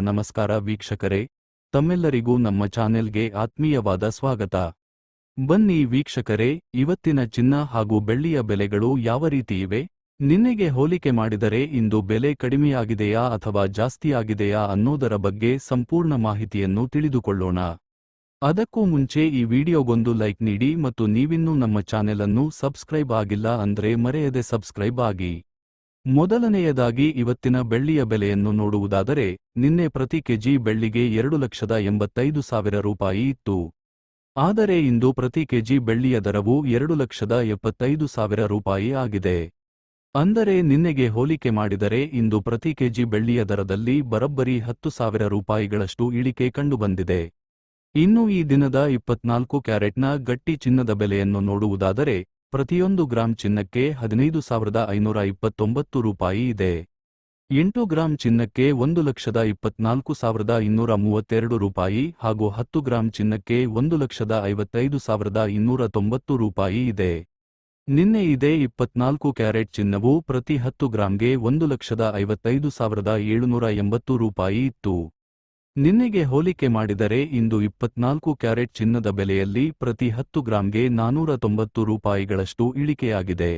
ನಮಸ್ಕಾರ ವೀಕ್ಷಕರೇ, ತಮ್ಮೆಲ್ಲರಿಗೂ ನಮ್ಮ ಚಾನೆಲ್ಗೆ ಆತ್ಮೀಯವಾದ ಸ್ವಾಗತ. ಬನ್ನಿ ವೀಕ್ಷಕರೇ, ಇವತ್ತಿನ ಚಿನ್ನ ಹಾಗೂ ಬೆಳ್ಳಿಯ ಬೆಲೆಗಳು ಯಾವ ರೀತಿ ಇವೆ, ನಿನ್ನೆಗೆ ಹೋಲಿಕೆ ಮಾಡಿದರೆ ಇಂದು ಬೆಲೆ ಕಡಿಮೆಯಾಗಿದೆಯಾ ಅಥವಾ ಜಾಸ್ತಿಯಾಗಿದೆಯಾ ಅನ್ನೋದರ ಬಗ್ಗೆ ಸಂಪೂರ್ಣ ಮಾಹಿತಿಯನ್ನು ತಿಳಿದುಕೊಳ್ಳೋಣ. ಅದಕ್ಕೂ ಮುಂಚೆ ಈ ವಿಡಿಯೋಗೊಂದು ಲೈಕ್ ನೀಡಿ ಮತ್ತು ನೀವಿನ್ನೂ ನಮ್ಮ ಚಾನೆಲ್ ಅನ್ನು ಸಬ್ಸ್ಕ್ರೈಬ್ ಆಗಿಲ್ಲ ಅಂದ್ರೆ ಮರೆಯದೆ ಸಬ್ಸ್ಕ್ರೈಬ್ ಆಗಿ. ಮೊದಲನೆಯದಾಗಿ ಇವತ್ತಿನ ಬೆಳ್ಳಿಯ ಬೆಲೆಯನ್ನು ನೋಡುವುದಾದರೆ, ನಿನ್ನೆ ಪ್ರತಿ ಕೆಜಿ ಬೆಳ್ಳಿಗೆ 2,85,000 ರೂಪಾಯಿ ಇತ್ತು. ಆದರೆ ಇಂದು ಪ್ರತಿ ಕೆಜಿ ಬೆಳ್ಳಿಯ ದರವು 2,75,000 ರೂಪಾಯಿ ಆಗಿದೆ. ಅಂದರೆ ನಿನ್ನೆಗೆ ಹೋಲಿಕೆ ಮಾಡಿದರೆ ಇಂದು ಪ್ರತಿ ಕೆಜಿ ಬೆಳ್ಳಿಯ ದರದಲ್ಲಿ ಬರೋಬ್ಬರಿ 10,000 ರೂಪಾಯಿಗಳಷ್ಟು ಇಳಿಕೆ ಕಂಡುಬಂದಿದೆ. ಇನ್ನು ಈ ದಿನದ 24 ಕ್ಯಾರೆಟ್ನ ಗಟ್ಟಿ ಚಿನ್ನದ ಬೆಲೆಯನ್ನು ನೋಡುವುದಾದರೆ, ಪ್ರತಿಯೊಂದು ಗ್ರಾಂ ಚಿನ್ನಕ್ಕೆ 15,529 ರೂಪಾಯಿ ಇದೆ. 8 ಗ್ರಾಂ ಚಿನ್ನಕ್ಕೆ 1,24,232 ರೂಪಾಯಿ ಹಾಗೂ 10 ಗ್ರಾಂ ಚಿನ್ನಕ್ಕೆ 1,55,290 ರೂಪಾಯಿ ಇದೆ. ನಿನ್ನೆ ಇದೇ 24 ಕ್ಯಾರೆಟ್ ಚಿನ್ನವು ಪ್ರತಿ 10 ಗ್ರಾಂಗೆ 1,55,780 ರೂಪಾಯಿ ಇತ್ತು. ನಿನ್ನೆಗೆ ಹೋಲಿಕೆ ಮಾಡಿದರೆ ಇಂದು 24 ಕ್ಯಾರೆಟ್ ಚಿನ್ನದ ಬೆಲೆಯಲ್ಲಿ ಪ್ರತಿ 10 ಗ್ರಾಂಗೆ 490 ರೂಪಾಯಿಗಳಷ್ಟು ಇಳಿಕೆಯಾಗಿದೆ.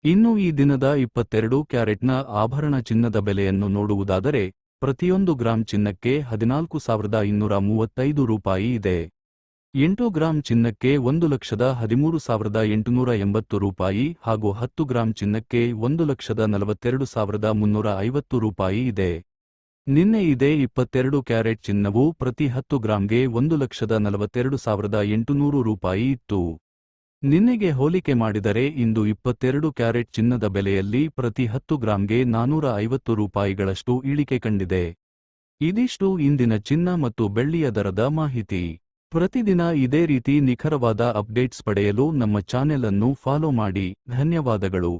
ಇನ್ನು ಈ ದಿನದ 22 ಕ್ಯಾರೆಟ್ನ ಆಭರಣ ಚಿನ್ನದ ಬೆಲೆಯನ್ನು ನೋಡುವುದಾದರೆ, ಪ್ರತಿಯೊಂದು ಗ್ರಾಂ ಚಿನ್ನಕ್ಕೆ 14,235 ರೂಪಾಯಿ ಇದೆ. 8 ಗ್ರಾಂ ಚಿನ್ನಕ್ಕೆ 1,13,880 ರೂಪಾಯಿ ಹಾಗೂ 10 ಗ್ರಾಂ ಚಿನ್ನಕ್ಕೆ 1,42,350 ರೂಪಾಯಿ ಇದೆ. ನಿನ್ನೆ ಇದೇ 22 ಕ್ಯಾರೆಟ್ ಚಿನ್ನವು ಪ್ರತಿ 10 ಗ್ರಾಂಗೆ 1,42,800 ರೂಪಾಯಿ ಇತ್ತು. ನಿನ್ನೆಗೆ ಹೋಲಿಕೆ ಮಾಡಿದರೆ ಇಂದು 22 ಕ್ಯಾರೆಟ್ ಚಿನ್ನದ ಬೆಲೆಯಲ್ಲಿ ಪ್ರತಿ 10 ಗ್ರಾಂಗೆ 450 ರೂಪಾಯಿಗಳಷ್ಟು ಇಳಿಕೆ ಕಂಡಿದೆ. ಇದಿಷ್ಟು ಇಂದಿನ ಚಿನ್ನ ಮತ್ತು ಬೆಳ್ಳಿಯ ದರದ ಮಾಹಿತಿ. ಪ್ರತಿದಿನ ಇದೇ ರೀತಿ ನಿಖರವಾದ ಅಪ್ಡೇಟ್ಸ್ ಪಡೆಯಲು ನಮ್ಮ ಚಾನೆಲ್ ಅನ್ನು ಫಾಲೋ ಮಾಡಿ. ಧನ್ಯವಾದಗಳು.